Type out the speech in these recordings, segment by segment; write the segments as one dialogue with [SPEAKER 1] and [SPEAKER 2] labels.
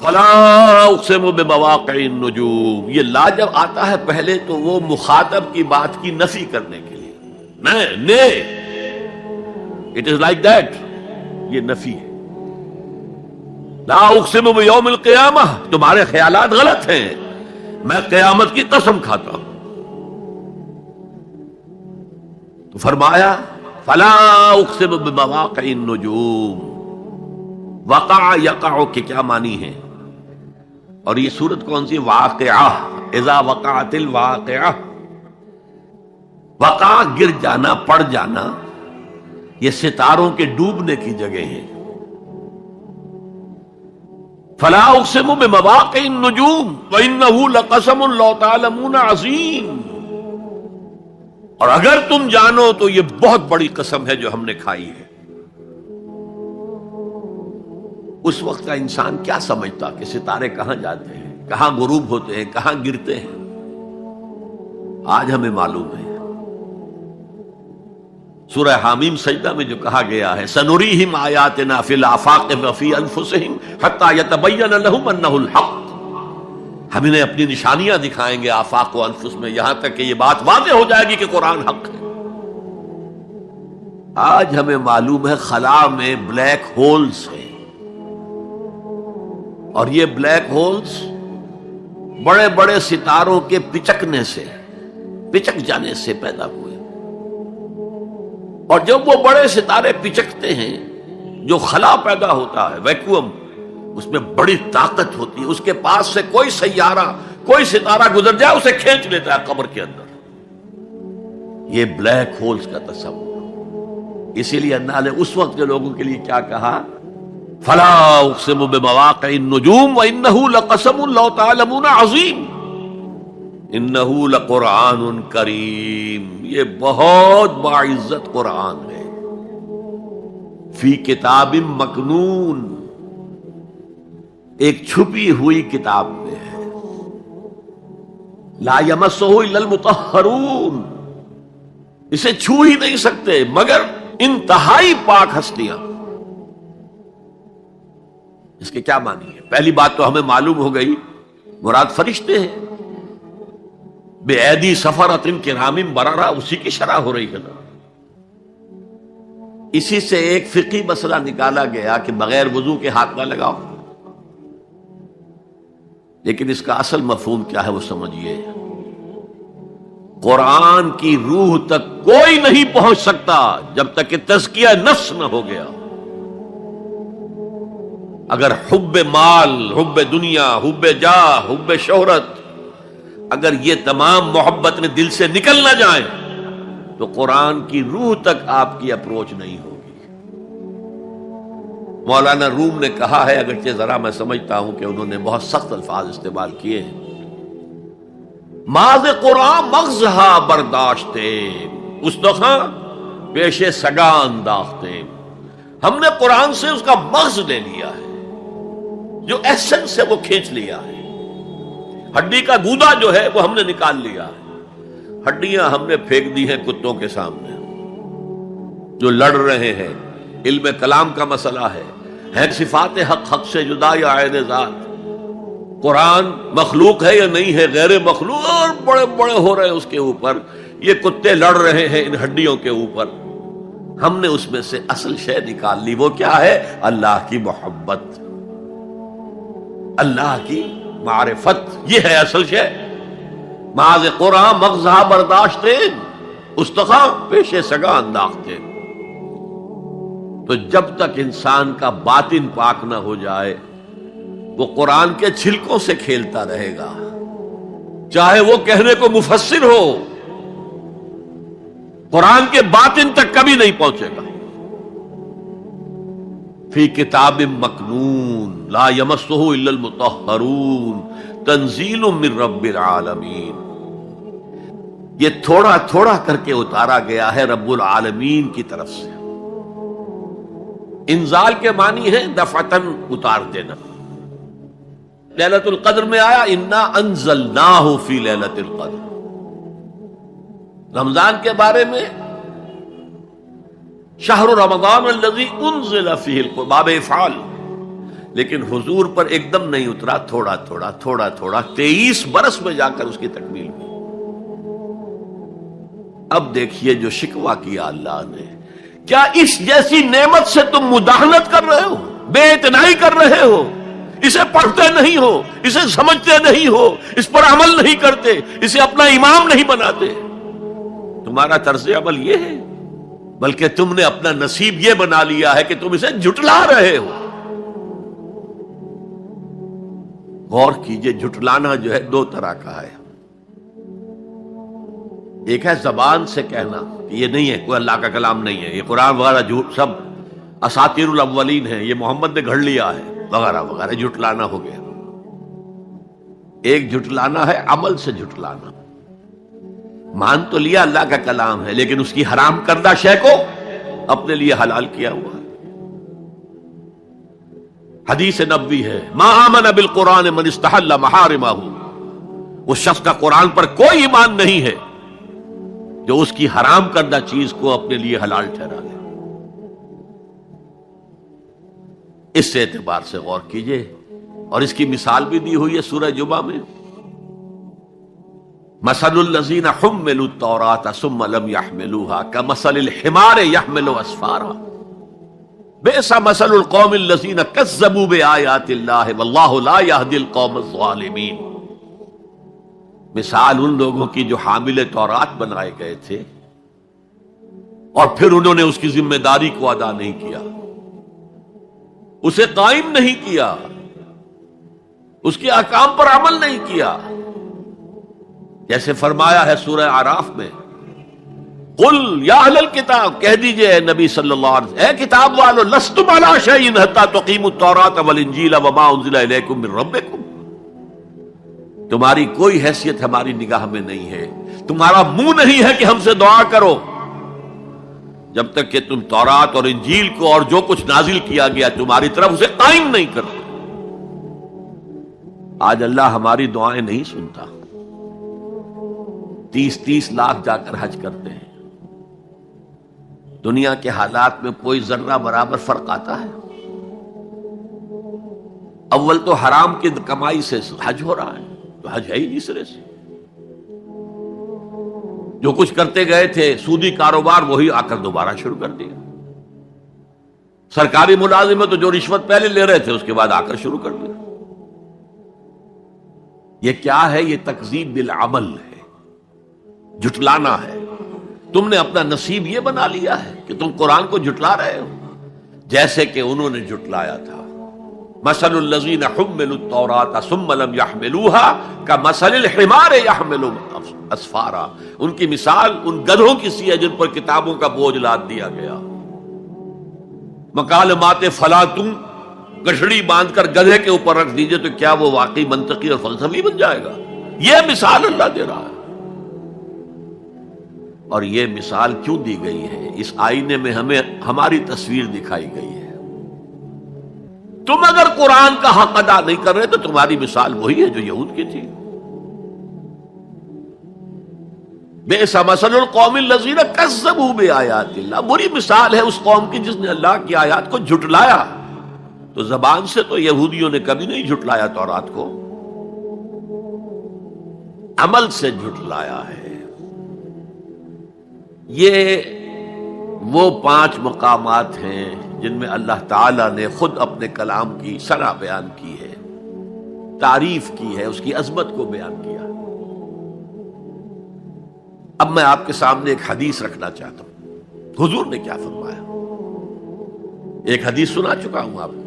[SPEAKER 1] فلا اقسم بمواقع النجوم، یہ لا جب آتا ہے پہلے تو وہ مخاطب کی بات کی نفی کرنے کے لیے، اٹ از لائک دیٹ، یہ نفی ہے۔ لا اقسم بیوم القیامہ، تمہارے خیالات غلط ہیں، میں قیامت کی قسم کھاتا ہوں۔ تو فرمایا فلا اقسم بمواقع النجوم، وقع یقع کے کیا معنی ہے؟ اور یہ سورت کون سی؟ واقعہ، اذا وقعت الواقعہ، وقع گر جانا، پڑ جانا، یہ ستاروں کے ڈوبنے کی جگہ ہے۔ فلا اقسم بمواقع النجوم وانه لقسم لو تعلمون عظیم، اور اگر تم جانو تو یہ بہت بڑی قسم ہے جو ہم نے کھائی ہے۔ اس وقت کا انسان کیا سمجھتا کہ ستارے کہاں جاتے ہیں، کہاں غروب ہوتے ہیں، کہاں گرتے ہیں؟ آج ہمیں معلوم ہے۔ سورہ حامیم سجدہ میں جو کہا گیا ہے سنریہم آیاتنا فی الآفاق وفی انفسہم حتی یتبین لہم انہ الحق، ہم انہیں اپنی نشانیاں دکھائیں گے آفاق و انفس میں، یہاں تک کہ یہ بات واضح ہو جائے گی کہ قرآن حق ہے۔ آج ہمیں معلوم ہے خلا میں بلیک ہولز ہیں، اور یہ بلیک ہولز بڑے بڑے ستاروں کے پچکنے سے، پچک جانے سے پیدا ہوئے، اور جب وہ بڑے ستارے پچکتے ہیں، جو خلا پیدا ہوتا ہے، ویکیوم، اس میں بڑی طاقت ہوتی ہے، اس کے پاس سے کوئی سیارہ، کوئی ستارہ گزر جائے اسے کھینچ لیتا ہے قبر کے اندر۔ یہ بلیک ہولز کا تصور، اسی لیے اللہ نے اس وقت کے لوگوں کے لیے کیا کہا؟ فلا اقسم بمواقع النجوم وانه لقسم لو تعلمون عظیم، انه لقرآن کریم، یہ بہت باعزت قرآن ہے، فی کتاب مکنون، ایک چھپی ہوئی کتاب میں ہے، لا یمسہ الا المطہرون، اسے چھو ہی نہیں سکتے مگر انتہائی پاک ہستیاں۔ اس کے کیا معنی ہے؟ پہلی بات تو ہمیں معلوم ہو گئی، مراد فرشتے ہیں، بے ایدی سفرۃ کرام بررہ، اسی کی شرح ہو رہی ہے نا۔ اسی سے ایک فقہی مسئلہ نکالا گیا کہ بغیر وضو کے ہاتھ نہ لگاؤ، لیکن اس کا اصل مفہوم کیا ہے وہ سمجھیے۔ قرآن کی روح تک کوئی نہیں پہنچ سکتا جب تک کہ تزکیہ نفس نہ ہو گیا۔ اگر حب مال، حب دنیا، حب جاہ، حب شہرت، اگر یہ تمام محبت دل سے نکل نہ جائیں تو قرآن کی روح تک آپ کی اپروچ نہیں ہوگی۔ مولانا روم نے کہا ہے، اگرچہ ذرا میں سمجھتا ہوں کہ انہوں نے بہت سخت الفاظ استعمال کیے ہیں، ماذ قرآن مغزہا برداشتے استخاں پیش سگاں انداختے، ہم نے قرآن سے اس کا مغز لے لیا ہے، جو ایسنس سے وہ کھینچ لیا ہے، ہڈی کا گودا جو ہے وہ ہم نے نکال لیا ہے، ہڈیاں ہم نے پھینک دی ہیں کتوں کے سامنے جو لڑ رہے ہیں۔ علم کلام کا مسئلہ ہے صفات حق حق سے جدا یا عین ذات، قرآن مخلوق ہے یا نہیں ہے، غیر مخلوق، اور بڑے بڑے ہو رہے ہیں اس کے اوپر، یہ کتے لڑ رہے ہیں ان ہڈیوں کے اوپر۔ ہم نے اس میں سے اصل شے نکال لی، وہ کیا ہے؟ اللہ کی محبت، اللہ کی معرفت، یہ ہے اصل شے۔ ماذ قرآن مغزہ برداشتے استخاں پیش سگاں انداختے۔ تو جب تک انسان کا باطن پاک نہ ہو جائے وہ قرآن کے چھلکوں سے کھیلتا رہے گا، چاہے وہ کہنے کو مفسر ہو، قرآن کے باطن تک کبھی نہیں پہنچے گا۔ فی کتاب مکنون لا یمسہ الا المطہرون تنزیل من رب العالمین، یہ تھوڑا تھوڑا کر کے اتارا گیا ہے رب العالمین کی طرف سے۔ انزال کے معنی ہے دفعتاً اتار دینا۔ لیلۃ القدر میں آیا انا انزلناہ فی لیلۃ القدر۔ رمضان کے بارے میں شہر رمضان الذی انزل فیہ القرآن، باب افعال، لیکن حضور پر ایک دم نہیں اترا، تھوڑا تھوڑا تھوڑا تھوڑا 23 برس میں جا کر اس کی تکمیل ہوئی۔ اب دیکھیے جو شکوہ کیا اللہ نے، کیا اس جیسی نعمت سے تم مداہنت کر رہے ہو، بے اعتنائی کر رہے ہو، اسے پڑھتے نہیں ہو، اسے سمجھتے نہیں ہو، اس پر عمل نہیں کرتے، اسے اپنا امام نہیں بناتے؟ تمہارا طرز عمل یہ ہے، بلکہ تم نے اپنا نصیب یہ بنا لیا ہے کہ تم اسے جھٹلا رہے ہو۔ غور کیجئے، جھٹلانا جو ہے دو طرح کا ہے۔ ایک ہے زبان سے کہنا کہ یہ نہیں ہے، کوئی اللہ کا کلام نہیں ہے، یہ قرآن وغیرہ جھوٹ، سب اساطیر الاولین ہے، یہ محمد نے گھڑ لیا ہے وغیرہ وغیرہ، جھٹلانا ہو گیا۔ ایک جھٹلانا ہے عمل سے جھٹلانا، مان تو لیا اللہ کا کلام ہے لیکن اس کی حرام کردہ شے کو اپنے لیے حلال کیا ہوا ہے۔ حدیث نبوی ہے، ما آمن بالقرآن من استحل محارمہ، اس شخص کا قرآن پر کوئی ایمان نہیں ہے جو اس کی حرام کردہ چیز کو اپنے لیے حلال ٹھہرا لے۔ اس اعتبار سے غور کیجئے، اور اس کی مثال بھی دی ہوئی ہے سورہ جمعہ میں، مثل الذین حملوا التوراۃ ثم لم يحملوها كمثل الحمار يحمل اسفارا بئس مثل القوم الذین کذبوا بآیات اللہ واللہ لا یہدی القوم الظالمین۔ مثال ان لوگوں کی جو حامل تورات بنائے گئے تھے اور پھر انہوں نے اس کی ذمہ داری کو ادا نہیں کیا، اسے قائم نہیں کیا، اس کے احکام پر عمل نہیں کیا۔ جیسے فرمایا ہے سورہ اعراف میں، قل یا اہل الکتاب، کہہ دیجئے اے نبی صلی اللہ علیہ وسلم، اے کتاب والو، لستم علی شیء حتی تقیموا التوراۃ والانجیل وما انزل الیکم من ربکم، تمہاری کوئی حیثیت ہماری نگاہ میں نہیں ہے، تمہارا منہ نہیں ہے کہ ہم سے دعا کرو جب تک کہ تم تورات اور انجیل کو اور جو کچھ نازل کیا گیا تمہاری طرف اسے قائم نہیں کرتے۔ آج اللہ ہماری دعائیں نہیں سنتا، 30 لاکھ جا کر حج کرتے ہیں، دنیا کے حالات میں کوئی ذرہ برابر فرق آتا ہے؟ اول تو حرام کی کمائی سے حج ہو رہا ہے، تو حج ہے ہی نہیں سرے سے۔ جو کچھ کرتے گئے تھے سودی کاروبار وہی آ کر دوبارہ شروع کر دیا، سرکاری ملازم تو جو رشوت پہلے لے رہے تھے اس کے بعد آ کر شروع کر دیا۔ یہ کیا ہے؟ یہ تکذیب بالعمل ہے، جھٹلانا ہے۔ تم نے اپنا نصیب یہ بنا لیا ہے کہ تم قرآن کو جھٹلا رہے ہو جیسے کہ انہوں نے جھٹلایا تھا۔ مثل الذین حملوا التوراۃ ثم لم يحملوها كمثل الحمار يحمل اسفارا، ان کی مثال ان گدھوں کی سی ہے جن پر کتابوں کا بوجھ لاد دیا گیا۔ مکالمات فلاں تم گٹھڑی باندھ کر گدھے کے اوپر رکھ دیجئے تو کیا وہ واقعی منطقی اور فلسفی بن جائے گا؟ یہ مثال اللہ دے رہا ہے۔ اور یہ مثال کیوں دی گئی ہے؟ اس آئینے میں ہمیں ہماری تصویر دکھائی گئی ہے۔ تم اگر قرآن کا حق ادا نہیں کر رہے تو تمہاری مثال وہی ہے جو یہود کی تھی۔ بئس مثل القوم الذین کذبوا بآیات اللہ، بری مثال ہے اس قوم کی جس نے اللہ کی آیات کو جھٹلایا۔ تو زبان سے تو یہودیوں نے کبھی نہیں جھٹلایا تورات کو، عمل سے جھٹلایا ہے۔ یہ وہ 5 مقامات ہیں جن میں اللہ تعالیٰ نے خود اپنے کلام کی شرح بیان کی ہے، تعریف کی ہے، اس کی عظمت کو بیان کیا۔ اب میں آپ کے سامنے ایک حدیث رکھنا چاہتا ہوں، حضور نے کیا فرمایا۔ ایک حدیث سنا چکا ہوں آپ کو،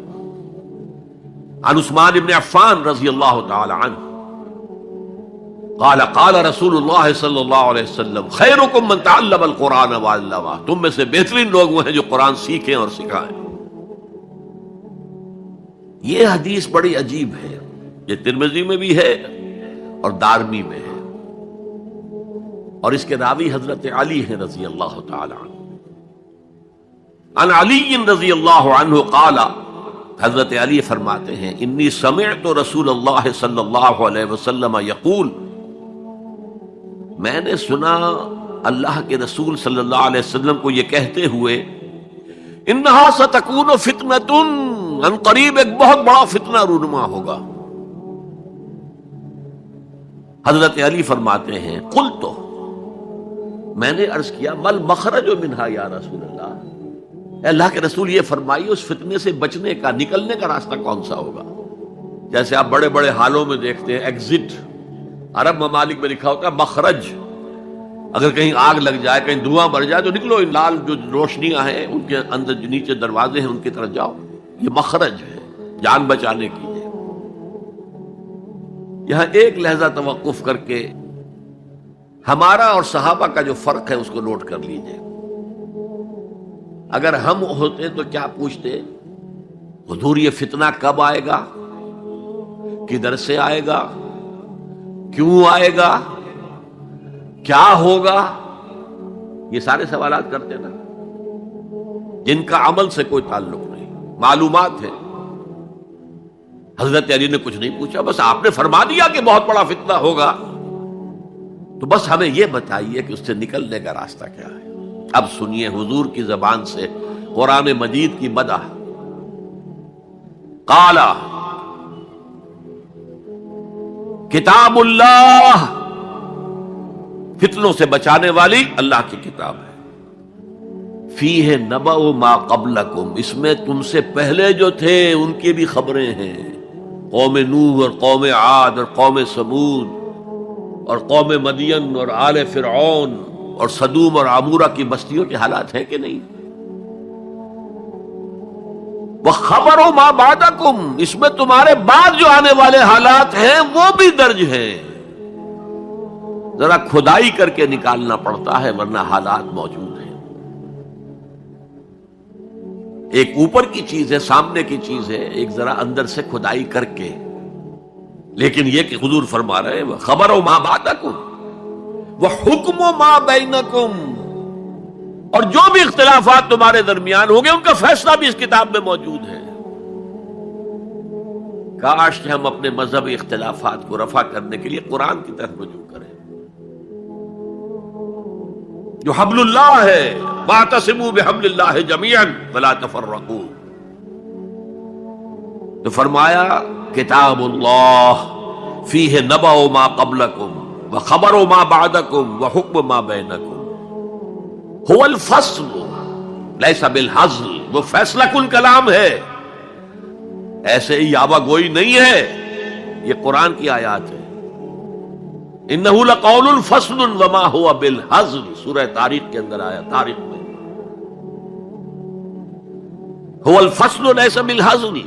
[SPEAKER 1] عن عثمان بن عفان رضی اللہ تعالی عنہ قال قال رسول اللہ صلی اللہ علیہ وسلم خیرکم من تعلم القرآن وعلمہ، تم میں سے بہترین لوگ وہ ہیں جو قرآن سیکھیں اور سکھائیں۔ یہ حدیث بڑی عجیب ہے، یہ ترمذی میں بھی ہے اور دارمی میں ہے، اور اس کے راوی حضرت علی ہیں رضی اللہ تعالی عنہ۔ عن علی رضی اللہ عنہ قال، حضرت علی فرماتے ہیں انی سمعت رسول اللہ صلی اللہ علیہ وسلم یقول، میں نے سنا اللہ کے رسول صلی اللہ علیہ وسلم کو یہ کہتے ہوئے، انہا ستکون فتنۃ ان قریب ایک بہت بڑا فتنہ رونما ہوگا. حضرت علی فرماتے ہیں قلت، میں نے عرض کیا مل مخرج منہا یا رسول اللہ، اے اللہ کے رسول یہ فرمائیے اس فتنے سے بچنے کا، نکلنے کا راستہ کون سا ہوگا؟ جیسے آپ بڑے بڑے حالوں میں دیکھتے ہیں ایگزٹ، عرب ممالک میں لکھا ہوتا ہے مخرج، اگر کہیں آگ لگ جائے، کہیں دھواں بڑھ جائے تو نکلو، لال جو روشنیاں ہیں ان کے اندر جو نیچے دروازے ہیں ان کی طرف جاؤ، یہ مخرج ہے جان بچانے کی ہے. یہاں ایک لحظہ توقف کر کے ہمارا اور صحابہ کا جو فرق ہے اس کو نوٹ کر لیجئے. اگر ہم ہوتے تو کیا پوچھتے؟ حضور یہ فتنہ کب آئے گا، کدھر سے آئے گا، کیوں آئے گا، کیا ہوگا؟ یہ سارے سوالات کرتے نا، جن کا عمل سے کوئی تعلق نہیں، معلومات ہے. حضرت علی نے کچھ نہیں پوچھا، بس آپ نے فرما دیا کہ بہت بڑا فتنہ ہوگا، تو بس ہمیں یہ بتائیے کہ اس سے نکلنے کا راستہ کیا ہے. اب سنیے حضور کی زبان سے قرآن مجید کی مدح. قال کتاب اللہ، فتنوں سے بچانے والی اللہ کی کتاب ہے. فیہ نبأ ما قبلکم، اس میں تم سے پہلے جو تھے ان کی بھی خبریں ہیں. قوم نوح اور قوم عاد اور قوم سمود اور قوم مدین اور آل فرعون اور سدوم اور عمورہ کی بستیوں کے حالات ہیں کہ نہیں؟ وَخَبَرُ مَا بَعْدَكُمْ، اس میں تمہارے بعد جو آنے والے حالات ہیں وہ بھی درج ہیں. ذرا کھدائی کر کے نکالنا پڑتا ہے ورنہ حالات موجود ہیں. ایک اوپر کی چیز ہے، سامنے کی چیز ہے، ایک ذرا اندر سے کھدائی کر کے. لیکن یہ کہ حضور فرما رہے ہیں خبرو ما بعدکم وحکم ما بینکم، اور جو بھی اختلافات تمہارے درمیان ہوں گے ان کا فیصلہ بھی اس کتاب میں موجود ہے. کاش کہ ہم اپنے مذہبی اختلافات کو رفع کرنے کے لیے قرآن کی طرف رجوع کریں، جو حبل اللہ ہے. واعتصموا بحبل اللہ جميعا ولا تفرقوا، تو فرمایا کتاب اللہ فیہ نبأ ما قبلکم وخبر ما بعدکم وحکم ما بینکم. هو الفصل لیس بالحزل، وہ فیصلہ کن کلام ہے، ایسے ہی یاوہ گوئی نہیں ہے. یہ قرآن کی آیات ہے. انہ لقول فصل وما هو بالحزل، سورہ تاریخ کے اندر آیا، تاریخ میں. هو الفصل لیس بالحزل.